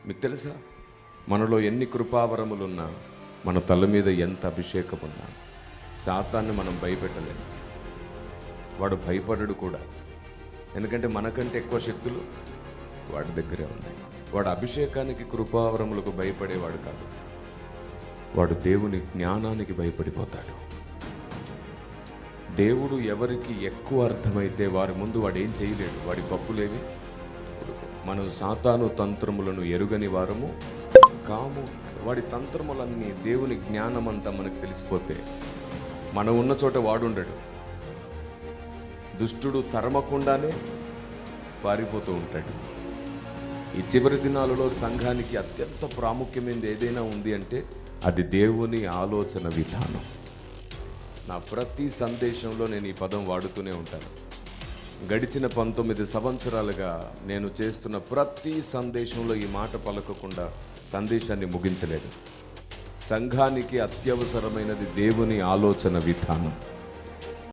మీకు తెలుసా, మనలో ఎన్ని కృపావరములున్నా మన తల మీద ఎంత అభిషేకం ఉన్నా సాతాన్ని మనం భయపెట్టలేము. వాడు భయపడడు కూడా, ఎందుకంటే మనకంటే ఎక్కువ శక్తులు వాడి దగ్గరే ఉన్నాయి. వాడు అభిషేకానికి కృపావరములకు భయపడేవాడు కాదు, వాడు దేవుని జ్ఞానానికి భయపడిపోతాడు. దేవుడు ఎవరికి ఎక్కువ అర్థమైతే వారి ముందు వాడు ఏం చేయలేడు. వాడి పప్పులేవి. మనం సాతాను తంత్రములను ఎరుగని వారము కాము. వాడి తంత్రములన్నీ, దేవుని జ్ఞానం అంతా మనకు తెలిసిపోతే మనం ఉన్న చోట వాడుండడు. దుష్టుడు తరమకుండానే పారిపోతూ ఉంటాడు. ఈ చివరి దినాలలో సంఘానికి అత్యంత ప్రాముఖ్యమైనది ఏదైనా ఉంది అంటే అది దేవుని ఆలోచన విధానం. నా ప్రతి సందేశంలో నేను ఈ పదం వాడుతూనే ఉంటాను. గడిచిన 19 సంవత్సరాలుగా నేను చేస్తున్న ప్రతి సందేశంలో ఈ మాట పలకకుండా సందేశాన్ని ముగించలేదు. సంఘానికి అత్యవసరమైనది దేవుని ఆలోచన విధానం.